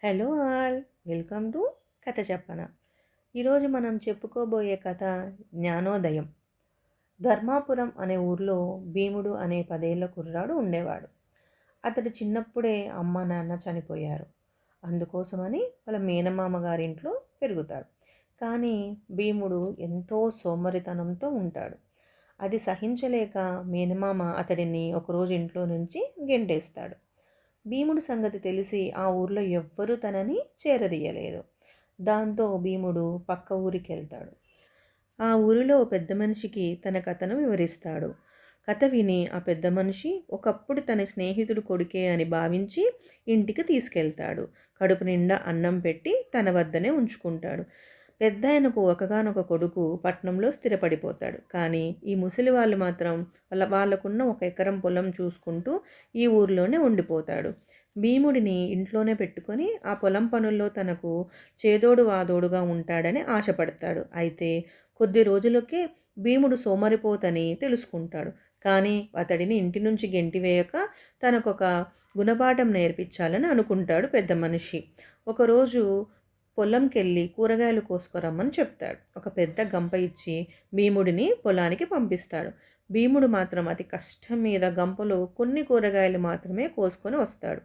Hello all, welcome to కథ చెప్పన. ఈరోజు మనం చెప్పుకోబోయే కథ జ్ఞానోదయం. ధర్మాపురం అనే ఊర్లో భీముడు అనే 10 ఏళ్ల కుర్రాడు ఉండేవాడు. అతడు చిన్నప్పుడే అమ్మ నాన్న చనిపోయారు. అందుకోసమని వాళ్ళ మేనమామ గారింట్లో పెరుగుతాడు. కానీ భీముడు ఎంతో సోమరితనంతో ఉంటాడు. అది సహించలేక మేనమామ అతడిని ఒకరోజు ఇంట్లో నుంచి గెంటేస్తాడు. భీముడు సంగతి తెలిసి ఆ ఊర్లో ఎవ్వరూ తనని చేరదీయలేదు. దాంతో భీముడు పక్క ఊరికి వెళ్తాడు. ఆ ఊరిలో పెద్ద మనిషికి తన కథను వివరిస్తాడు. కథ విని ఆ పెద్ద మనిషి ఒకప్పుడు తన స్నేహితుడు కొడుకే అని భావించి ఇంటికి తీసుకెళ్తాడు. కడుపు నిండా అన్నం పెట్టి తన వద్దనే ఉంచుకుంటాడు. పెద్దాయనకు ఒకగానొక కొడుకు పట్నంలో స్థిరపడిపోతాడు. కానీ ఈ ముసలి వాళ్ళు మాత్రం వాళ్ళకున్న 1 ఎకరం పొలం చూసుకుంటూ ఈ ఊరిలోనే ఉండిపోతాడు. భీముడిని ఇంట్లోనే పెట్టుకొని ఆ పొలం పనుల్లో తనకు చేదోడు వాదోడుగా ఉంటాడని ఆశపడతాడు. అయితే కొద్ది రోజులకే భీముడు సోమరిపోతని తెలుసుకుంటాడు. కానీ అతడిని ఇంటి నుంచి గెంటివేయక తనకొక గుణపాఠం నేర్పించాలని అనుకుంటాడు పెద్ద మనిషి. ఒకరోజు పొలంకెళ్ళి కూరగాయలు కోసుకురమ్మని చెప్తాడు. ఒక పెద్ద గంప ఇచ్చి భీముడిని పొలానికి పంపిస్తాడు. భీముడు మాత్రం అతి కష్టం మీద గంపలో కొన్ని కూరగాయలు మాత్రమే కోసుకొని వస్తాడు.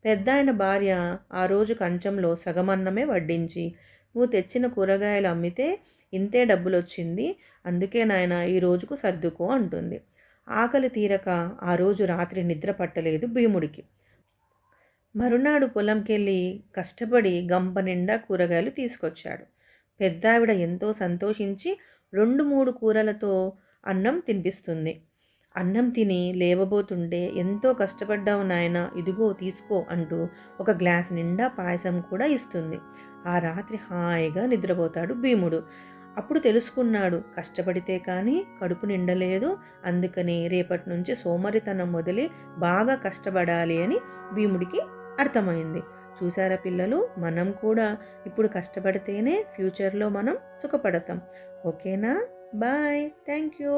పెద్దాయన భార్య ఆ రోజు కంచంలో సగమన్నమే వడ్డించి, నువ్వు తెచ్చిన కూరగాయలు అమ్మితే ఇంతే డబ్బులొచ్చింది, అందుకే నాయన ఈ రోజుకు సర్దుకో అంటుంది. ఆకలి తీరక ఆ రోజు రాత్రి నిద్ర పట్టలేదు భీముడికి. మరునాడు పొలంకెళ్ళి కష్టపడి గంప నిండా కూరగాయలు తీసుకొచ్చాడు. పెద్దావిడ ఎంతో సంతోషించి 2-3 కూరలతో అన్నం తినిపిస్తుంది. అన్నం తిని లేవబోతుంటే, ఎంతో కష్టపడ్డావు నాయన, ఇదిగో తీసుకో అంటూ ఒక గ్లాస్ నిండా పాయసం కూడా ఇస్తుంది. ఆ రాత్రి హాయిగా నిద్రపోతాడు భీముడు. అప్పుడు తెలుసుకున్నాడు, కష్టపడితే కానీ కడుపు నిండలేదు, అందుకని రేపటి నుంచి సోమరితనం వదిలి బాగా కష్టపడాలి అని భీముడికి అర్థమైంది. చూసారా పిల్లలు, మనం కూడా ఇప్పుడు కష్టపడితేనే ఫ్యూచర్లో మనం సుఖపడతాం. ఓకేనా? Bye, thank you.